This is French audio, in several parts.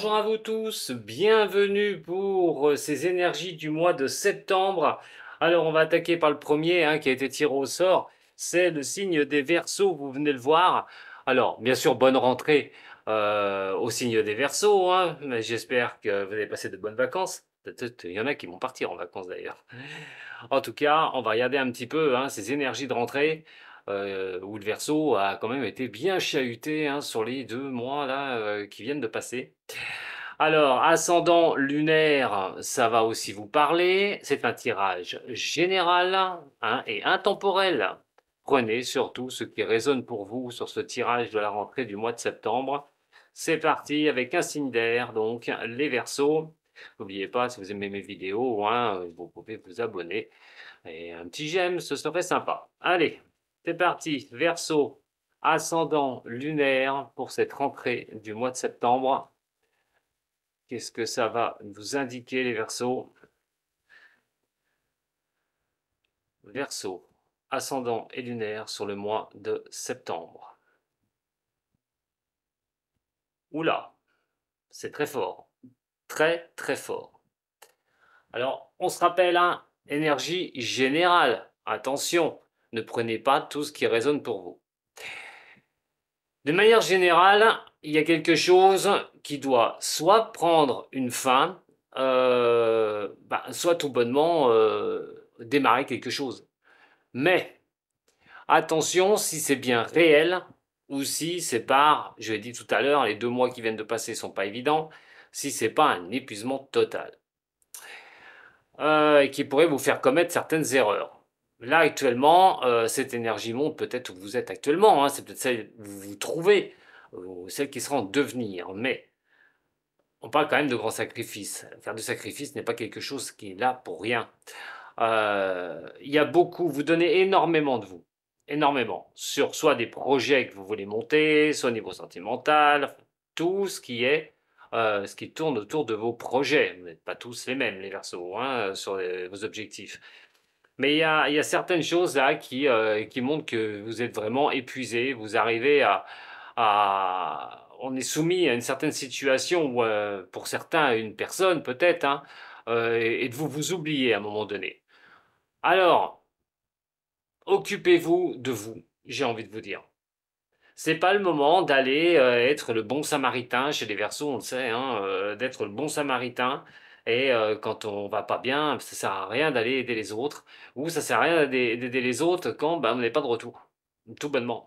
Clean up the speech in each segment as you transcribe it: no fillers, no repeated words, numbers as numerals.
Bonjour à vous tous, bienvenue pour ces énergies du mois de septembre. Alors on va attaquer par le premier qui a été tiré au sort, c'est le signe des Verseaux, vous venez le voir. Alors bien sûr bonne rentrée au signe des Verseaux, mais j'espère que vous avez passé de bonnes vacances. Peut-être il y en a qui vont partir en vacances d'ailleurs. En tout cas, on va regarder un petit peu ces énergies de rentrée, où le Verseau a quand même été bien chahuté sur les 2 mois là qui viennent de passer. Alors, ascendant lunaire, ça va aussi vous parler. C'est un tirage général et intemporel. Prenez surtout ce qui résonne pour vous sur ce tirage de la rentrée du mois de septembre. C'est parti avec un signe d'air, donc les Verseaux. N'oubliez pas, si vous aimez mes vidéos, vous pouvez vous abonner. Et un petit j'aime, ce serait sympa. Allez, c'est parti. Verseau, ascendant lunaire pour cette rentrée du mois de septembre. Qu'est-ce que ça va vous indiquer, les Verseaux? Verseau, ascendant et lunaire sur le mois de septembre. Oula, c'est très fort. Très, très fort. Alors, on se rappelle, énergie générale. Attention, ne prenez pas tout ce qui résonne pour vous. De manière générale, il y a quelque chose qui doit soit prendre une fin, soit tout bonnement démarrer quelque chose. Mais attention si c'est bien réel ou si c'est par, je l'ai dit tout à l'heure, les 2 mois qui viennent de passer ne sont pas évidents, si c'est pas un épuisement total et qui pourrait vous faire commettre certaines erreurs. Là actuellement, cette énergie monte peut-être où vous êtes actuellement, c'est peut-être celle où vous vous trouvez, ou celle qui sera en devenir, mais on parle quand même de grands sacrifices. Faire du sacrifice n'est pas quelque chose qui est là pour rien. Il y a beaucoup, vous donnez énormément de vous, énormément, sur soit des projets que vous voulez monter, soit au niveau sentimental, tout ce qui est, ce qui tourne autour de vos projets. Vous n'êtes pas tous les mêmes, les Verseaux, sur vos objectifs. Mais il y a certaines choses là qui montrent que vous êtes vraiment épuisé, vous arrivez on est soumis à une certaine situation, ou pour certains à une personne peut-être, et de vous oublier à un moment donné. Alors, occupez-vous de vous, j'ai envie de vous dire. C'est pas le moment d'aller être le bon samaritain chez les Verseaux, on le sait, d'être le bon samaritain. Et quand on va pas bien, ça sert à rien d'aller aider les autres, ou ça sert à rien d'aider les autres quand on n'est pas de retour, tout bonnement.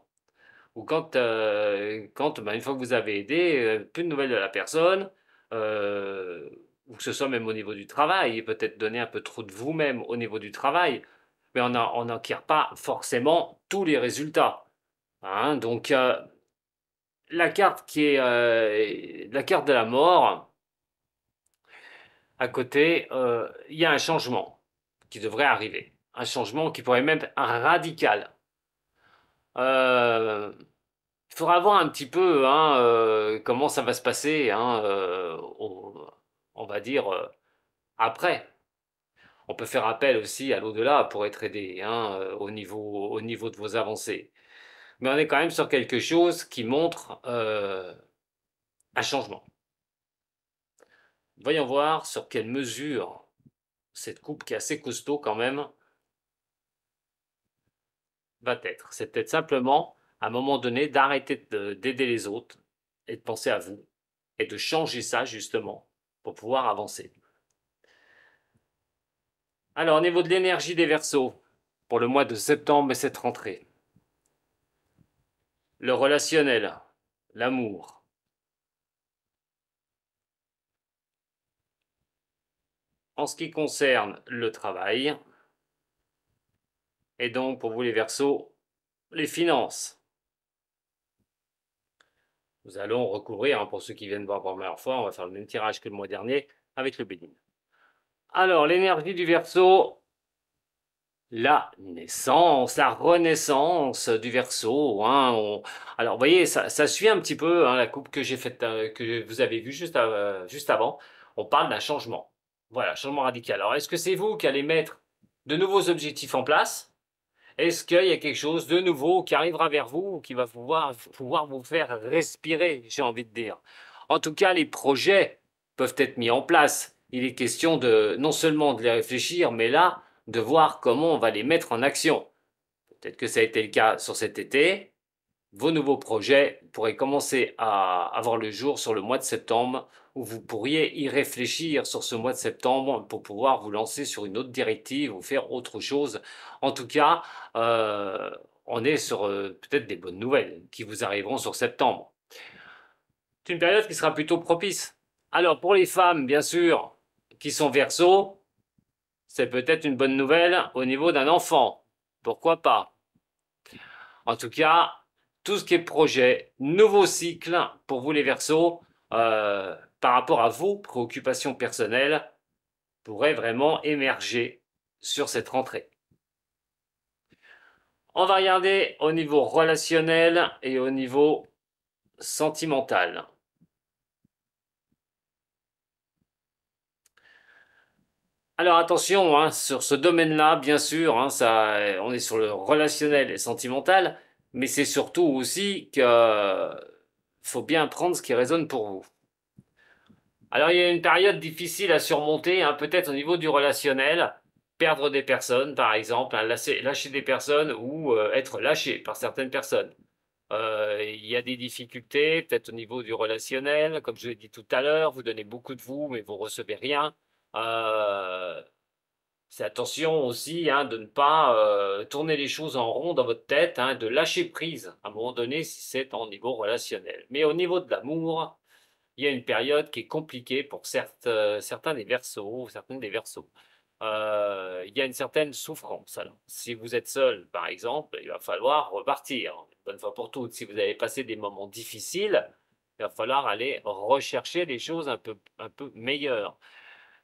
Ou quand une fois que vous avez aidé, plus de nouvelles de la personne, euh, ou que ce soit même au niveau du travail, peut-être donner un peu trop de vous-même au niveau du travail, mais on n'acquiert pas forcément tous les résultats. Donc, la carte qui est la carte de la mort, à côté, il y a un changement qui devrait arriver. Un changement qui pourrait même être radical. Il faudra voir un petit peu comment ça va se passer, on va dire, après. On peut faire appel aussi à l'au-delà pour être aidé au niveau de vos avancées. Mais on est quand même sur quelque chose qui montre un changement. Voyons voir sur quelle mesure cette coupe qui est assez costaud quand même va être. C'est peut-être simplement à un moment donné d'arrêter d'aider les autres et de penser à vous et de changer ça justement pour pouvoir avancer. Alors au niveau de l'énergie des Verseaux pour le mois de septembre et cette rentrée, le relationnel, l'amour. En ce qui concerne le travail, et donc pour vous les Verseaux, les finances. Nous allons recouvrir, pour ceux qui viennent voir pour la première fois, on va faire le même tirage que le mois dernier avec le Bénin. Alors, l'énergie du Verseau, la naissance, la renaissance du Verseau. Alors, vous voyez, ça suit un petit peu la coupe que j'ai faite, que vous avez vue juste avant. On parle d'un changement. Voilà, changement radical. Alors, est-ce que c'est vous qui allez mettre de nouveaux objectifs en place? Est-ce qu'il y a quelque chose de nouveau qui arrivera vers vous, qui va pouvoir vous faire respirer, j'ai envie de dire? En tout cas, les projets peuvent être mis en place. Il est question de non seulement de les réfléchir, mais là, de voir comment on va les mettre en action. Peut-être que ça a été le cas sur cet été. Vos nouveaux projets pourraient commencer à avoir le jour sur le mois de septembre, où vous pourriez y réfléchir sur ce mois de septembre pour pouvoir vous lancer sur une autre directive ou faire autre chose. En tout cas, on est sur peut-être des bonnes nouvelles qui vous arriveront sur septembre. C'est une période qui sera plutôt propice. Alors pour les femmes, bien sûr, qui sont Verseaux, c'est peut-être une bonne nouvelle au niveau d'un enfant. Pourquoi pas? En tout cas, tout ce qui est projet, nouveau cycle pour vous les Verseaux, par rapport à vos préoccupations personnelles, pourrait vraiment émerger sur cette rentrée. On va regarder au niveau relationnel et au niveau sentimental. Alors attention, hein, sur ce domaine-là, bien sûr, hein, on est sur le relationnel et sentimental, mais c'est surtout aussi qu'il faut bien prendre ce qui résonne pour vous. Alors il y a une période difficile à surmonter, hein, peut-être au niveau du relationnel, perdre des personnes par exemple, hein, lâcher des personnes ou être lâché par certaines personnes. Il y a des difficultés, peut-être au niveau du relationnel, comme je l'ai dit tout à l'heure, vous donnez beaucoup de vous, mais vous ne recevez rien. C'est attention aussi hein, de ne pas tourner les choses en rond dans votre tête, hein, de lâcher prise à un moment donné si c'est en niveau relationnel. Mais au niveau de l'amour, il y a une période qui est compliquée pour certains des Verseaux, certaines des Verseaux. Il y a une certaine souffrance. Alors, si vous êtes seul, par exemple, il va falloir repartir, une bonne fois pour toutes. Si vous avez passé des moments difficiles, il va falloir aller rechercher des choses un peu meilleures.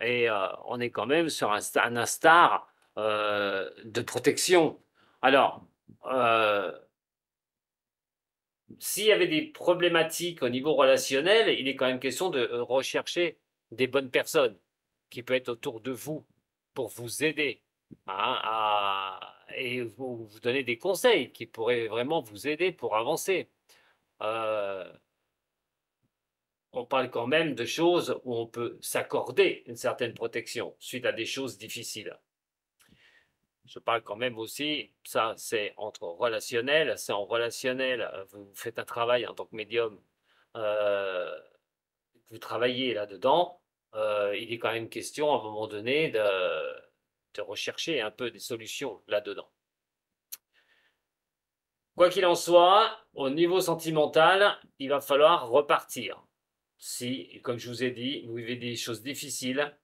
Et on est quand même sur un instar de protection. Alors, s'il y avait des problématiques au niveau relationnel, il est quand même question de rechercher des bonnes personnes qui peuvent être autour de vous pour vous aider hein, et vous donner des conseils qui pourraient vraiment vous aider pour avancer. Euh, on parle quand même de choses où on peut s'accorder une certaine protection suite à des choses difficiles. Je parle quand même aussi, ça c'est entre relationnel, c'est en relationnel, vous faites un travail en tant que médium, euh, vous travaillez là-dedans, il est quand même question à un moment donné de rechercher un peu des solutions là-dedans. Quoi qu'il en soit, au niveau sentimental, il va falloir repartir. Si, comme je vous ai dit, vous vivez des choses difficiles,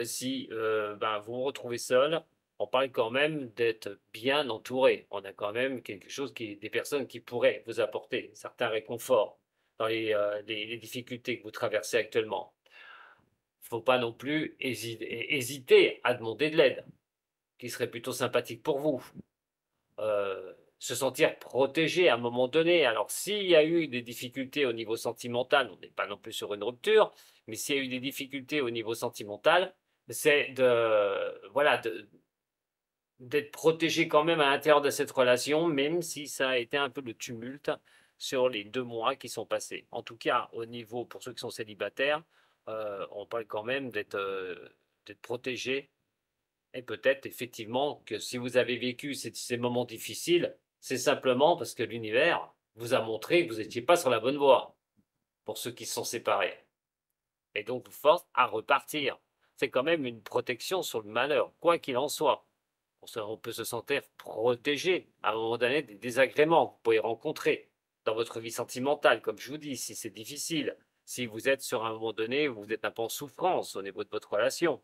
si ben, vous vous retrouvez seul, on parle quand même d'être bien entouré. On a quand même quelque chose des personnes qui pourraient vous apporter certains réconforts dans les difficultés que vous traversez actuellement. Il ne faut pas non plus hésiter à demander de l'aide, qui serait plutôt sympathique pour vous. Se sentir protégé à un moment donné. Alors, s'il y a eu des difficultés au niveau sentimental, on n'est pas non plus sur une rupture, mais s'il y a eu des difficultés au niveau sentimental, c'est voilà, d'être protégé quand même à l'intérieur de cette relation, même si ça a été un peu le tumulte sur les 2 mois qui sont passés. En tout cas, au niveau, pour ceux qui sont célibataires, on parle quand même d'être protégé. Et peut-être effectivement que si vous avez vécu ces moments difficiles, c'est simplement parce que l'univers vous a montré que vous n'étiez pas sur la bonne voie pour ceux qui se sont séparés. Et donc vous force à repartir. C'est quand même une protection sur le malheur, quoi qu'il en soit. On peut se sentir protégé à un moment donné des désagréments que vous pouvez rencontrer dans votre vie sentimentale, comme je vous dis, si c'est difficile, si vous êtes sur un moment donné où vous êtes un peu en souffrance au niveau de votre relation.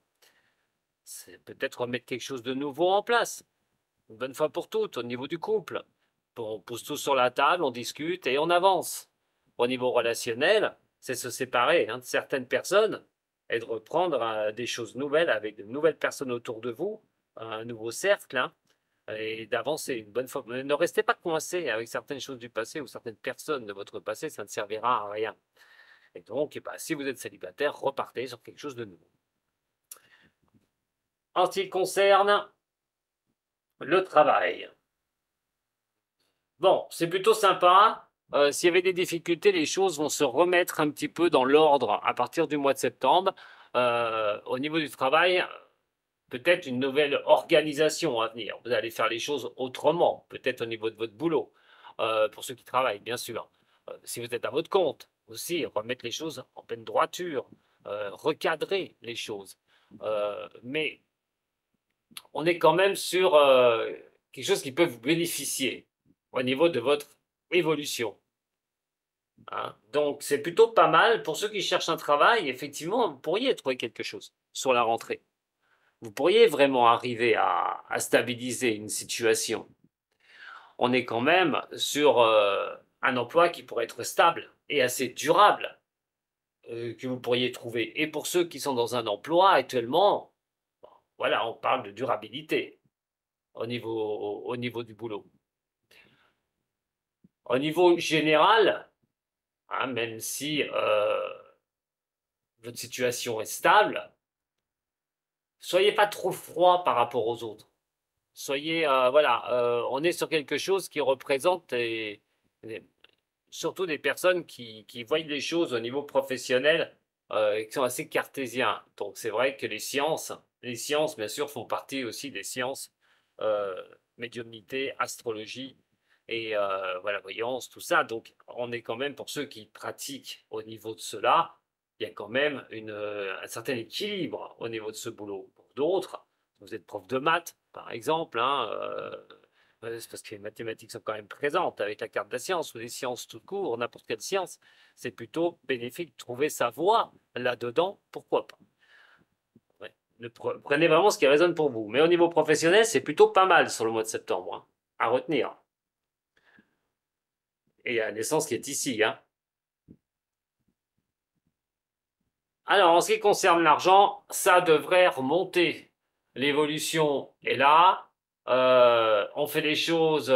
C'est peut-être remettre quelque chose de nouveau en place, une bonne fois pour toutes, au niveau du couple. On pousse tout sur la table, on discute et on avance. Au niveau relationnel, c'est se séparer hein, de certaines personnes et de reprendre des choses nouvelles avec de nouvelles personnes autour de vous, un nouveau cercle, hein, et d'avancer une bonne fois. Ne restez pas coincé avec certaines choses du passé ou certaines personnes de votre passé, ça ne servira à rien. Et donc, eh ben, si vous êtes célibataire, repartez sur quelque chose de nouveau. En ce qui concerne le travail. Bon, c'est plutôt sympa, s'il y avait des difficultés, les choses vont se remettre un petit peu dans l'ordre à partir du mois de septembre. Au niveau du travail, peut-être une nouvelle organisation à venir. Vous allez faire les choses autrement, peut-être au niveau de votre boulot, pour ceux qui travaillent, bien sûr. Si vous êtes à votre compte, aussi, remettre les choses en pleine droiture, recadrer les choses. Mais on est quand même sur quelque chose qui peut vous bénéficier au niveau de votre évolution. Hein. Donc, c'est plutôt pas mal. Pour ceux qui cherchent un travail, effectivement, vous pourriez trouver quelque chose sur la rentrée. Vous pourriez vraiment arriver à stabiliser une situation. On est quand même sur un emploi qui pourrait être stable et assez durable que vous pourriez trouver. Et pour ceux qui sont dans un emploi actuellement, bon, voilà, on parle de durabilité au niveau du boulot. Au niveau général, hein, même si votre situation est stable, soyez pas trop froid par rapport aux autres. Soyez, voilà, on est sur quelque chose qui représente surtout des personnes qui voient les choses au niveau professionnel et qui sont assez cartésiens. Donc c'est vrai que les sciences bien sûr font partie aussi des sciences, euh, médiumnité, astrologie et voilà, voyance, tout ça. Donc on est quand même, pour ceux qui pratiquent au niveau de cela, il y a quand même un certain équilibre au niveau de ce boulot. Pour d'autres, vous êtes prof de maths, par exemple, hein, c'est parce que les mathématiques sont quand même présentes avec la carte de la science ou les sciences tout court, n'importe quelle science. C'est plutôt bénéfique de trouver sa voie là-dedans, pourquoi pas. Ouais. Prenez vraiment ce qui résonne pour vous. Mais au niveau professionnel, c'est plutôt pas mal sur le mois de septembre, hein, à retenir. Et il y a la naissance qui est ici. Hein. Alors, en ce qui concerne l'argent, ça devrait remonter. L'évolution est là. On fait des choses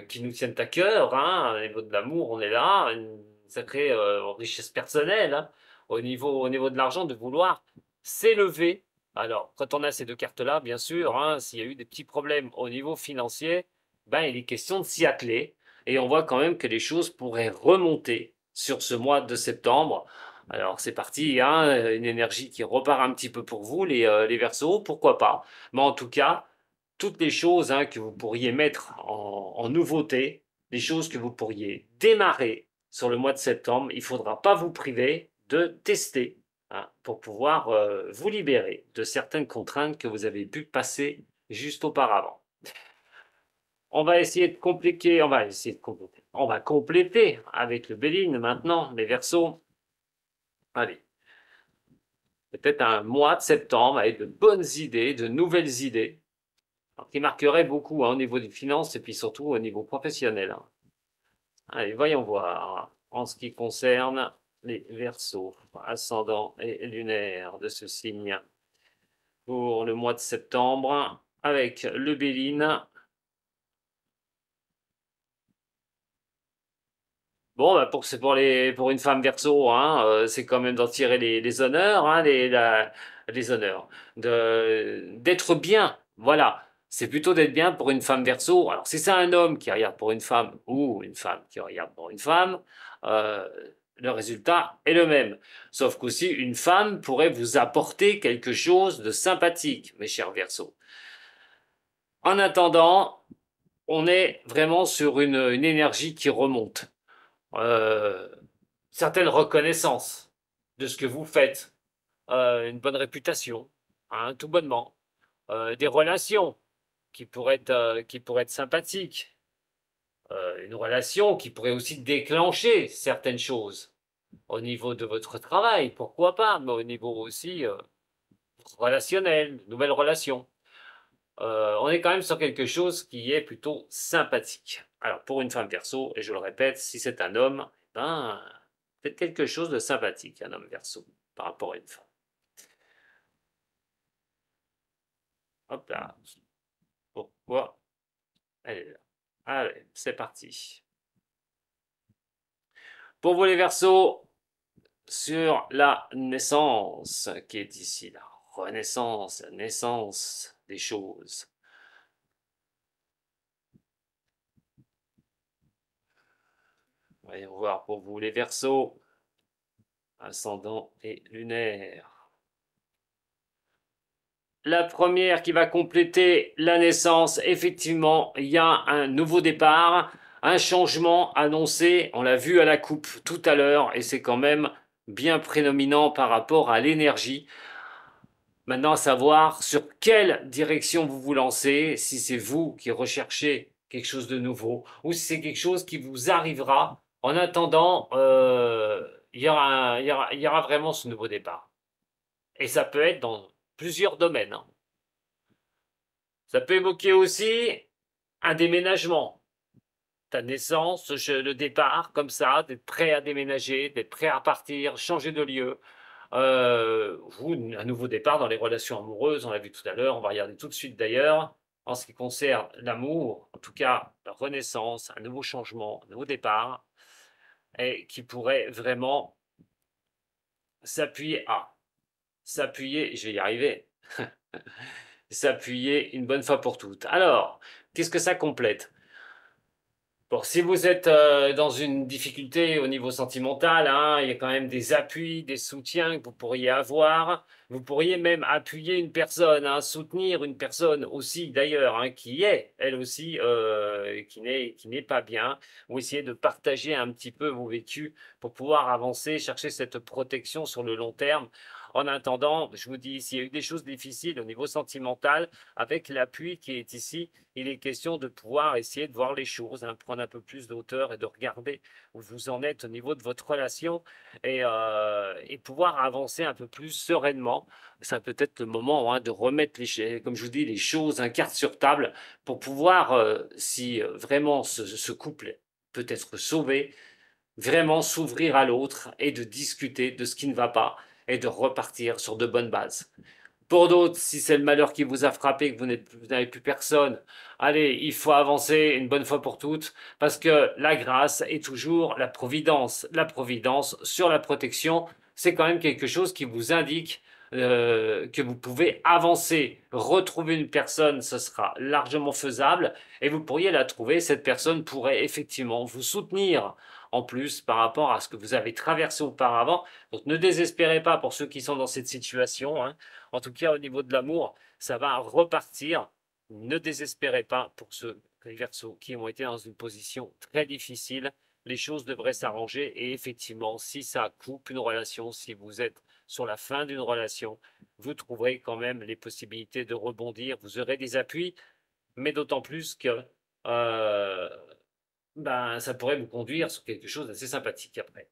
qui nous tiennent à cœur. Hein. Au niveau de l'amour, on est là. Une sacrée richesse personnelle. Hein. Au niveau de l'argent, de vouloir s'élever. Alors, quand on a ces deux cartes-là, bien sûr, hein, s'il y a eu des petits problèmes au niveau financier, ben, il est question de s'y atteler. Et on voit quand même que les choses pourraient remonter sur ce mois de septembre. Alors c'est parti, hein, une énergie qui repart un petit peu pour vous, les Verseaux, pourquoi pas. Mais en tout cas, toutes les choses hein, que vous pourriez mettre en nouveauté, les choses que vous pourriez démarrer sur le mois de septembre, il ne faudra pas vous priver de tester hein, pour pouvoir vous libérer de certaines contraintes que vous avez pu passer juste auparavant. On va essayer de compliquer, on va essayer de compléter. On va compléter avec le Béline maintenant, les Verseaux. Allez, peut-être un mois de septembre avec de bonnes idées, de nouvelles idées, alors, qui marqueraient beaucoup hein, au niveau des finances et puis surtout au niveau professionnel. Hein. Allez, voyons voir. En ce qui concerne les Verseaux, ascendant et lunaire de ce signe, pour le mois de septembre, avec le Béline. Bon, bah pour une femme Verseau, hein, c'est quand même d'en tirer les honneurs, hein, les honneurs, d'être bien. Voilà, c'est plutôt d'être bien pour une femme Verseau. Alors, si c'est un homme qui regarde pour une femme ou une femme qui regarde pour une femme, euh, le résultat est le même. Sauf qu'aussi, une femme pourrait vous apporter quelque chose de sympathique, mes chers Verseaux. En attendant, on est vraiment sur une énergie qui remonte. Euh, certaines reconnaissances de ce que vous faites, une bonne réputation, hein, tout bonnement, des relations qui pourraient être sympathiques, une relation qui pourrait aussi déclencher certaines choses au niveau de votre travail, pourquoi pas, mais au niveau aussi relationnel, nouvelles relations. On est quand même sur quelque chose qui est plutôt sympathique. Alors pour une femme perso, et je le répète, si c'est un homme, ben, faites quelque chose de sympathique, un homme verso, par rapport à une femme. Hop là. Pourquoi elle est là? Allez, c'est parti. Pour vous les versos, sur la naissance qui est ici, la renaissance, la naissance des choses. Voyons voir pour vous les Verseaux, ascendant et lunaire. La première qui va compléter la naissance, effectivement, il y a un nouveau départ, un changement annoncé, on l'a vu à la coupe tout à l'heure, et c'est quand même bien prédominant par rapport à l'énergie. Maintenant, à savoir sur quelle direction vous vous lancez, si c'est vous qui recherchez quelque chose de nouveau, ou si c'est quelque chose qui vous arrivera. En attendant, il y aura vraiment ce nouveau départ. Et ça peut être dans plusieurs domaines, hein. Ça peut évoquer aussi un déménagement, ta naissance, le départ, comme ça, d'être prêt à déménager, d'être prêt à partir, changer de lieu, ou un nouveau départ dans les relations amoureuses, on l'a vu tout à l'heure, on va regarder tout de suite d'ailleurs. En ce qui concerne l'amour, en tout cas la renaissance, un nouveau changement, un nouveau départ, et qui pourrait vraiment s'appuyer, je vais y arriver, s'appuyer une bonne fois pour toutes. Alors, qu'est-ce que ça complète? Bon, si vous êtes dans une difficulté au niveau sentimental, hein, il y a quand même des appuis, des soutiens que vous pourriez avoir. Vous pourriez même appuyer une personne, hein, soutenir une personne aussi d'ailleurs, hein, qui est, elle aussi, qui n'est pas bien, ou essayer de partager un petit peu vos vécus pour pouvoir avancer, chercher cette protection sur le long terme. En attendant, je vous dis, s'il y a eu des choses difficiles au niveau sentimental, avec l'appui qui est ici, il est question de pouvoir essayer de voir les choses, hein, prendre un peu plus de hauteur et de regarder où vous en êtes au niveau de votre relation et pouvoir avancer un peu plus sereinement. Ça peut être le moment, hein, de remettre, comme je vous dis, les choses, un carte sur table pour pouvoir, si vraiment ce couple peut être sauvé, vraiment s'ouvrir à l'autre et de discuter de ce qui ne va pas et de repartir sur de bonnes bases. Pour d'autres, si c'est le malheur qui vous a frappé, que vous n'avez plus personne, allez, il faut avancer une bonne fois pour toutes, parce que la grâce est toujours la providence. La providence sur la protection, c'est quand même quelque chose qui vous indique que vous pouvez avancer. Retrouver une personne, ce sera largement faisable, et vous pourriez la trouver. Cette personne pourrait effectivement vous soutenir en plus par rapport à ce que vous avez traversé auparavant. Donc ne désespérez pas pour ceux qui sont dans cette situation, hein. En tout cas, au niveau de l'amour, ça va repartir. Ne désespérez pas pour ceux, les Verseaux, qui ont été dans une position très difficile. Les choses devraient s'arranger et effectivement, si ça coupe une relation, si vous êtes sur la fin d'une relation, vous trouverez quand même les possibilités de rebondir. Vous aurez des appuis, mais d'autant plus que euh, ça pourrait vous conduire sur quelque chose d'assez sympathique après.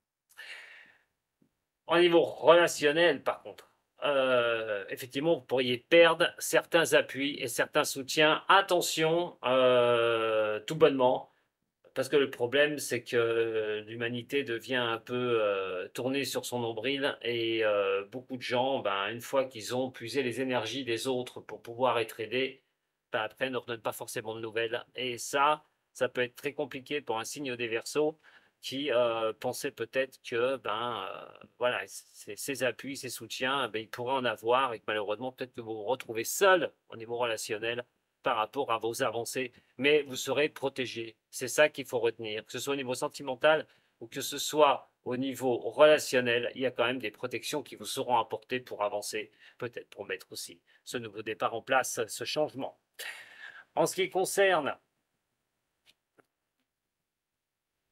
Au niveau relationnel, par contre, effectivement, vous pourriez perdre certains appuis et certains soutiens. Attention, tout bonnement, parce que le problème, c'est que l'humanité devient un peu tournée sur son nombril et beaucoup de gens, une fois qu'ils ont puisé les énergies des autres pour pouvoir être aidés, après ne redonnent pas forcément de nouvelles. Et ça peut être très compliqué pour un signe des Verseaux qui pensait peut-être que voilà, ces appuis, ces soutiens, il pourrait en avoir et que malheureusement peut-être que vous vous retrouvez seul au niveau relationnel par rapport à vos avancées, mais vous serez protégé. C'est ça qu'il faut retenir, que ce soit au niveau sentimental ou que ce soit au niveau relationnel, il y a quand même des protections qui vous seront apportées pour avancer, peut-être pour mettre aussi ce nouveau départ en place, ce changement. En ce qui concerne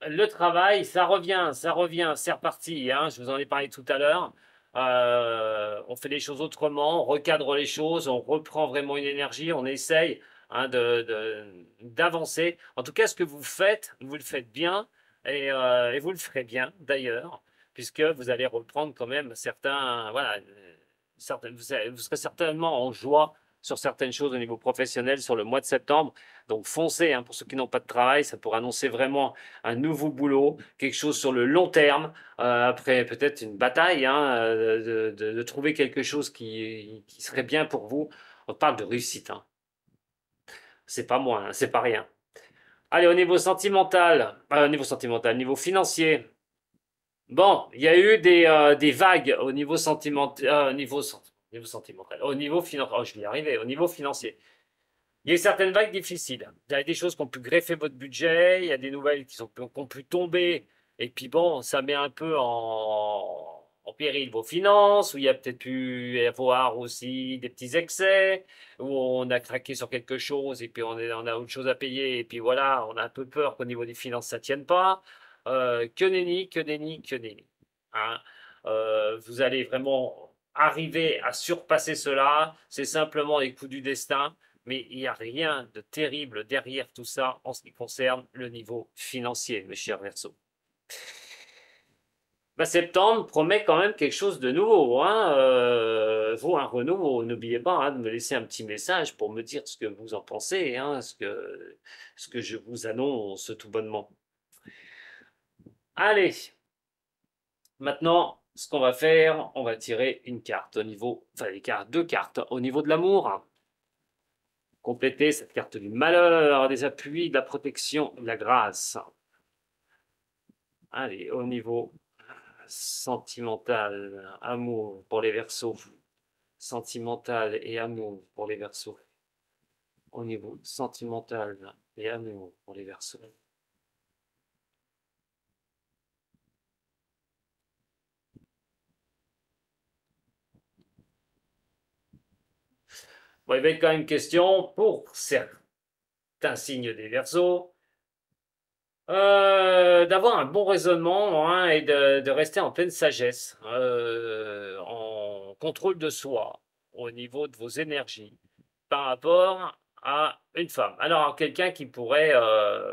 le travail, ça revient, c'est reparti, hein, je vous en ai parlé tout à l'heure. On fait les choses autrement, on recadre les choses, on reprend vraiment une énergie, on essaye, hein, d'avancer. En tout cas, ce que vous le faites bien et vous le ferez bien d'ailleurs, puisque vous allez reprendre quand même certains, voilà, vous serez certainement en joie sur certaines choses au niveau professionnel sur le mois de septembre. Donc foncez, hein, pour ceux qui n'ont pas de travail, ça pourrait annoncer vraiment un nouveau boulot, quelque chose sur le long terme, après peut-être une bataille, hein, de trouver quelque chose qui serait bien pour vous. On parle de réussite, hein. C'est pas moins, hein, c'est pas rien. Allez, au niveau financier. Bon, il y a eu des vagues au niveau sentimental, niveau sentimental, au niveau financier. Oh, je vais y arriver, au niveau financier. Il y a eu certaines vagues difficiles. Il y a des choses qui ont pu greffer votre budget, il y a des nouvelles qui ont pu tomber Et puis bon, ça met un peu en péril vos finances, où il y a peut-être pu y avoir aussi des petits excès, où on a craqué sur quelque chose et puis on a autre chose à payer, et puis voilà, on a un peu peur qu'au niveau des finances, ça tienne pas. Que nenni, que nenni, que nenni. Hein. Vous allez vraiment arriver à surpasser cela. C'est simplement les coups du destin, mais il n'y a rien de terrible derrière tout ça en ce qui concerne le niveau financier, mes chers Verseaux. Bah, septembre promet quand même quelque chose de nouveau, hein. Vous, un renouveau. N'oubliez pas hein, de me laisser un petit message pour me dire ce que vous en pensez, hein, ce que je vous annonce tout bonnement. Allez, maintenant, ce qu'on va faire, on va tirer une carte au niveau, enfin deux cartes au niveau de l'amour. Compléter cette carte du malheur, des appuis, de la protection, de la grâce. Allez, au niveau sentimental, amour pour les Verseaux. Sentimental et amour pour les Verseaux. Au niveau sentimental et amour pour les Verseaux. Bon, il va être quand même question pour certains signes des Verseaux d'avoir un bon raisonnement hein, et de rester en pleine sagesse, en contrôle de soi au niveau de vos énergies par rapport à une femme. Alors quelqu'un qui pourrait,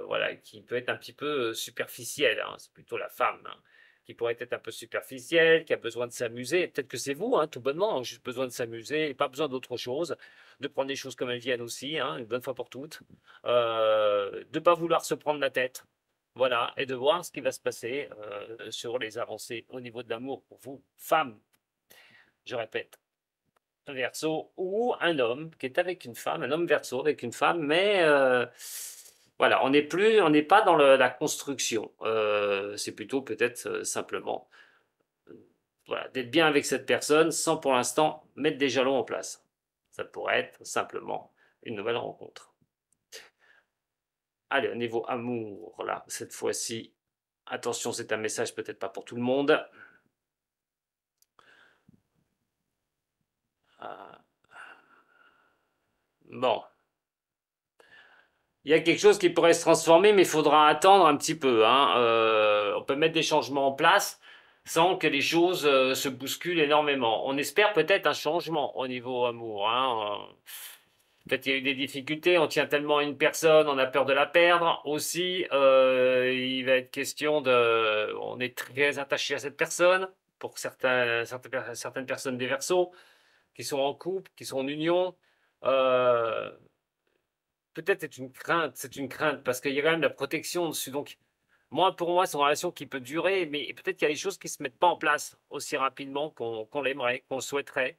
voilà, qui peut être un petit peu superficiel, hein, c'est plutôt la femme, hein, qui pourrait être un peu superficielle, qui a besoin de s'amuser. Peut-être que c'est vous, hein, tout bonnement, juste besoin de s'amuser, et pas besoin d'autre chose, de prendre les choses comme elles viennent aussi, hein, une bonne fois pour toutes, de pas vouloir se prendre la tête. Voilà, et de voir ce qui va se passer sur les avancées au niveau de l'amour pour vous, femmes, je répète, Verseau, ou un homme qui est avec une femme, un homme Verseau avec une femme, mais voilà, on n'est pas dans la construction. C'est plutôt peut-être simplement, voilà, d'être bien avec cette personne sans pour l'instant mettre des jalons en place. Ça pourrait être simplement une nouvelle rencontre. Allez, au niveau amour, là, cette fois-ci, attention, c'est un message peut-être pas pour tout le monde. Bon, il y a quelque chose qui pourrait se transformer, mais il faudra attendre un petit peu. Hein. On peut mettre des changements en place sans que les choses se bousculent énormément. On espère peut-être un changement au niveau amour. Hein. Peut-être qu'il y a eu des difficultés, on tient tellement à une personne, on a peur de la perdre. Aussi, il va être question de... On est très attaché à cette personne, pour certaines personnes des Verseaux, qui sont en couple, qui sont en union. Euh, Peut-être c'est une crainte, parce qu'il y a quand même la protection dessus. Donc, moi, pour moi, c'est une relation qui peut durer, mais peut-être qu'il y a des choses qui ne se mettent pas en place aussi rapidement qu'on l'aimerait, qu'on le souhaiterait.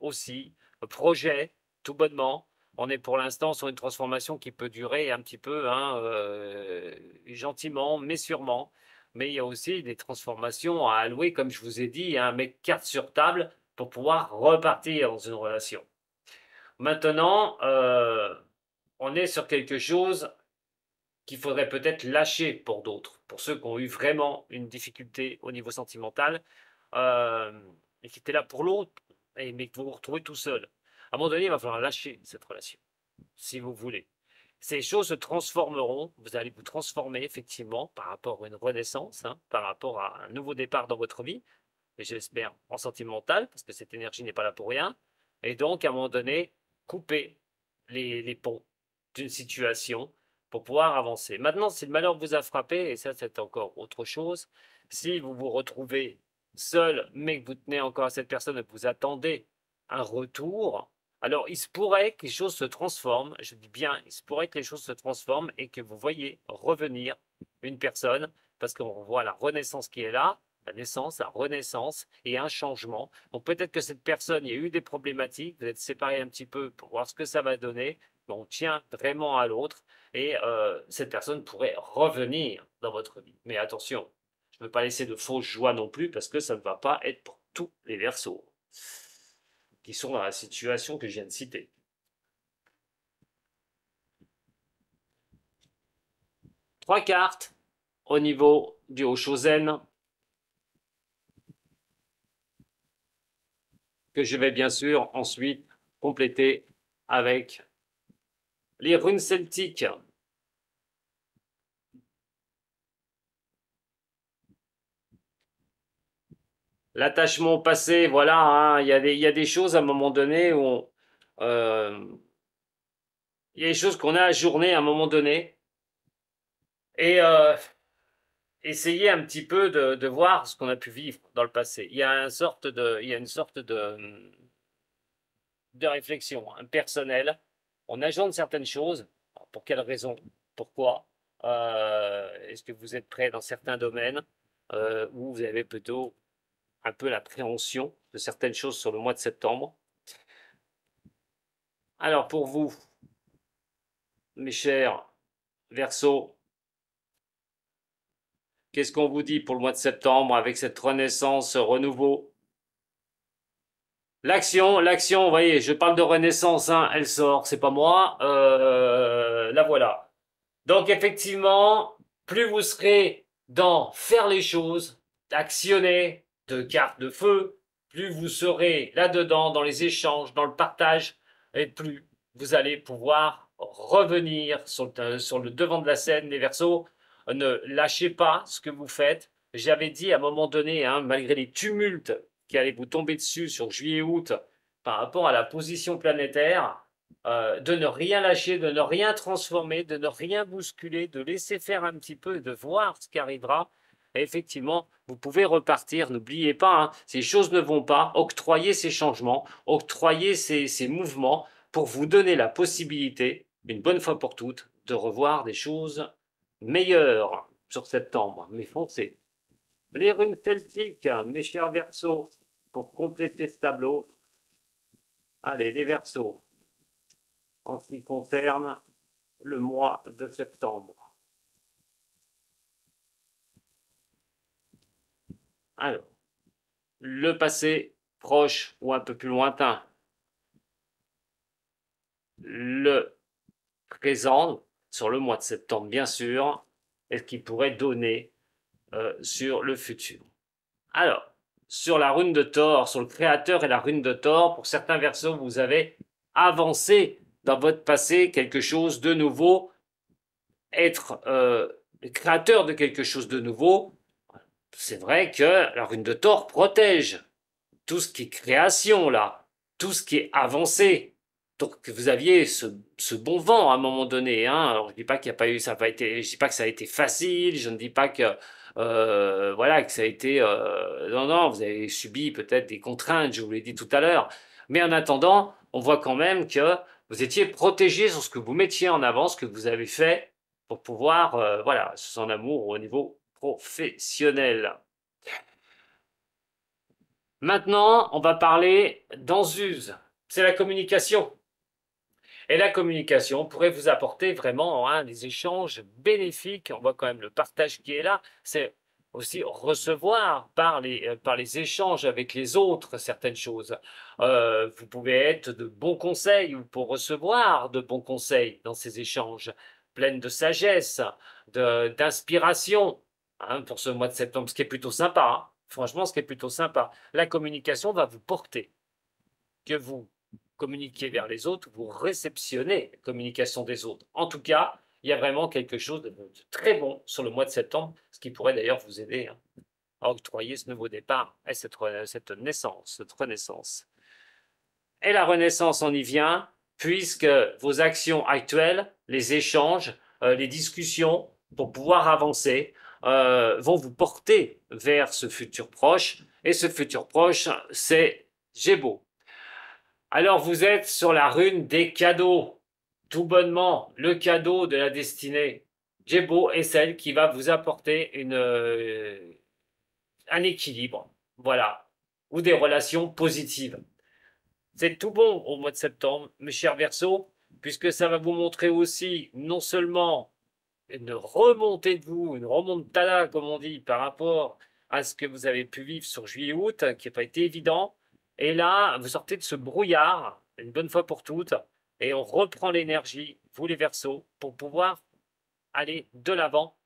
Aussi, projet, tout bonnement. On est pour l'instant sur une transformation qui peut durer un petit peu, hein, gentiment, mais sûrement. Mais il y a aussi des transformations à allouer, comme je vous ai dit, hein, mettre carte sur table pour pouvoir repartir dans une relation. Maintenant, on est sur quelque chose qu'il faudrait peut-être lâcher pour d'autres, pour ceux qui ont eu vraiment une difficulté au niveau sentimental euh, et qui étaient là pour l'autre, mais que vous vous retrouvez tout seul. À un moment donné, il va falloir lâcher cette relation, si vous voulez. Ces choses se transformeront, vous allez vous transformer effectivement par rapport à une renaissance, hein, par rapport à un nouveau départ dans votre vie, et j'espère en sentimental, parce que cette énergie n'est pas là pour rien, et donc à un moment donné, couper les ponts d'une situation pour pouvoir avancer. Maintenant, si le malheur vous a frappé, et ça c'est encore autre chose, si vous vous retrouvez seul, mais que vous tenez encore à cette personne et que vous attendez un retour, alors il se pourrait que les choses se transforment, je dis bien, il se pourrait que les choses se transforment et que vous voyez revenir une personne, parce qu'on voit la renaissance qui est là, la naissance, la renaissance et un changement. Donc peut-être que cette personne, il y a eu des problématiques, vous êtes séparés un petit peu pour voir ce que ça va donner, mais on tient vraiment à l'autre et cette personne pourrait revenir dans votre vie. Mais attention, je ne veux pas laisser de fausses joies non plus parce que ça ne va pas être pour tous les Verseaux qui sont dans la situation que je viens de citer. Trois cartes au niveau du Hoshozen, que je vais bien sûr ensuite compléter avec les runes celtiques. L'attachement au passé, voilà, hein, il y a des choses à un moment donné où euh, il y a des choses qu'on a ajournées à un moment donné. Et essayer un petit peu de voir ce qu'on a pu vivre dans le passé. Il y a une sorte de réflexion personnelle. On agende certaines choses. Pour quelles raisons? Pourquoi? Est-ce que vous êtes prêt dans certains domaines ou vous avez plutôt un peu l'appréhension de certaines choses sur le mois de septembre? Alors pour vous, mes chers Verseaux, qu'est-ce qu'on vous dit pour le mois de septembre avec cette renaissance, ce renouveau? L'action, vous voyez, je parle de renaissance, hein, elle sort, c'est pas moi, la voilà. Donc effectivement, plus vous serez dans faire les choses, actionner de cartes de feu, plus vous serez là-dedans, dans les échanges, dans le partage, et plus vous allez pouvoir revenir sur le devant de la scène, les Verseaux. Ne lâchez pas ce que vous faites. J'avais dit à un moment donné, hein, malgré les tumultes qui allaient vous tomber dessus sur juillet-août par rapport à la position planétaire, de ne rien lâcher, de ne rien transformer, de ne rien bousculer, de laisser faire un petit peu et de voir ce qui arrivera. Et effectivement, vous pouvez repartir. N'oubliez pas, hein, ces choses ne vont pas. Octroyez ces changements, octroyez ces mouvements pour vous donner la possibilité, une bonne fois pour toutes, de revoir des choses meilleures sur septembre. Mais foncez. Les runes celtiques, mes chers Verseaux, pour compléter ce tableau. Allez, les Verseaux, en ce qui concerne le mois de septembre. Alors, le passé proche ou un peu plus lointain, le présent sur le mois de septembre bien sûr, et ce qui pourrait donner sur le futur. Alors, sur la rune de Thor, sur le créateur et la rune de Thor, pour certains versos, vous avez avancé dans votre passé quelque chose de nouveau, être créateur de quelque chose de nouveau. C'est vrai que la rune de Thor protège tout ce qui est création là, tout ce qui est avancé. Donc vous aviez ce bon vent à un moment donné. Hein. Alors je dis pas qu'il n'y a pas eu, ça a pas été, je dis pas que ça a été facile. Je ne dis pas que voilà que ça a été. Non non, vous avez subi peut-être des contraintes. Je vous l'ai dit tout à l'heure. Mais en attendant, on voit quand même que vous étiez protégé sur ce que vous mettiez en avant, ce que vous avez fait pour pouvoir voilà son amour au niveau professionnel. Maintenant, on va parler d'Anzuse. C'est la communication. Et la communication pourrait vous apporter vraiment hein, des échanges bénéfiques. On voit quand même le partage qui est là. C'est aussi recevoir par les échanges avec les autres certaines choses. Vous pouvez être de bons conseils ou pour recevoir de bons conseils dans ces échanges, pleines de sagesse, d'inspiration hein, pour ce mois de septembre, ce qui est plutôt sympa. Hein. Franchement, ce qui est plutôt sympa. La communication va vous porter. Que vous communiquez vers les autres, vous réceptionnez la communication des autres. En tout cas, il y a vraiment quelque chose de très bon sur le mois de septembre, ce qui pourrait d'ailleurs vous aider hein, à octroyer ce nouveau départ et cette naissance, cette renaissance. Et la renaissance, on y vient, puisque vos actions actuelles, les échanges, les discussions, pour pouvoir avancer, vont vous porter vers ce futur proche. Et ce futur proche, c'est Gémeaux. Alors vous êtes sur la rune des cadeaux. Tout bonnement, le cadeau de la destinée. Gémeaux est celle qui va vous apporter un équilibre, voilà, ou des relations positives. C'est tout bon au mois de septembre, mes chers Verseaux, puisque ça va vous montrer aussi non seulement une remontée de vous, une remontada, comme on dit, par rapport à ce que vous avez pu vivre sur juillet-août, qui n'a pas été évident. Et là, vous sortez de ce brouillard, une bonne fois pour toutes, et on reprend l'énergie, vous les Verseaux, pour pouvoir aller de l'avant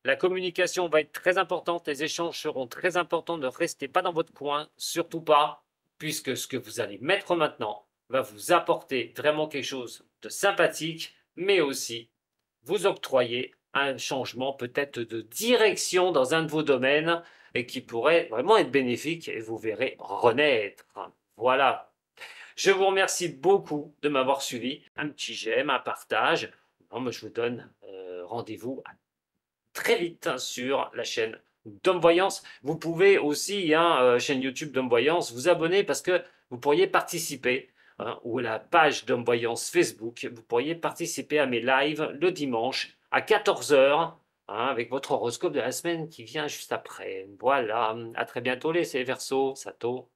La communication va être très importante, les échanges seront très importants. Ne restez pas dans votre coin, surtout pas, puisque ce que vous allez mettre maintenant va vous apporter vraiment quelque chose de sympathique, mais aussi vous octroyer un changement peut-être de direction dans un de vos domaines et qui pourrait vraiment être bénéfique et vous verrez renaître. Voilà. Je vous remercie beaucoup de m'avoir suivi. Un petit j'aime, un partage. Non, mais je vous donne rendez-vous très vite hein, sur la chaîne Dom Voyance. Vous pouvez aussi, hein, chaîne YouTube Dom Voyance, vous abonner parce que vous pourriez participer, hein, ou la page Dom Voyance Facebook, vous pourriez participer à mes lives le dimanche à 14 h, hein, avec votre horoscope de la semaine qui vient juste après. Voilà, à très bientôt les Verseaux, Sato.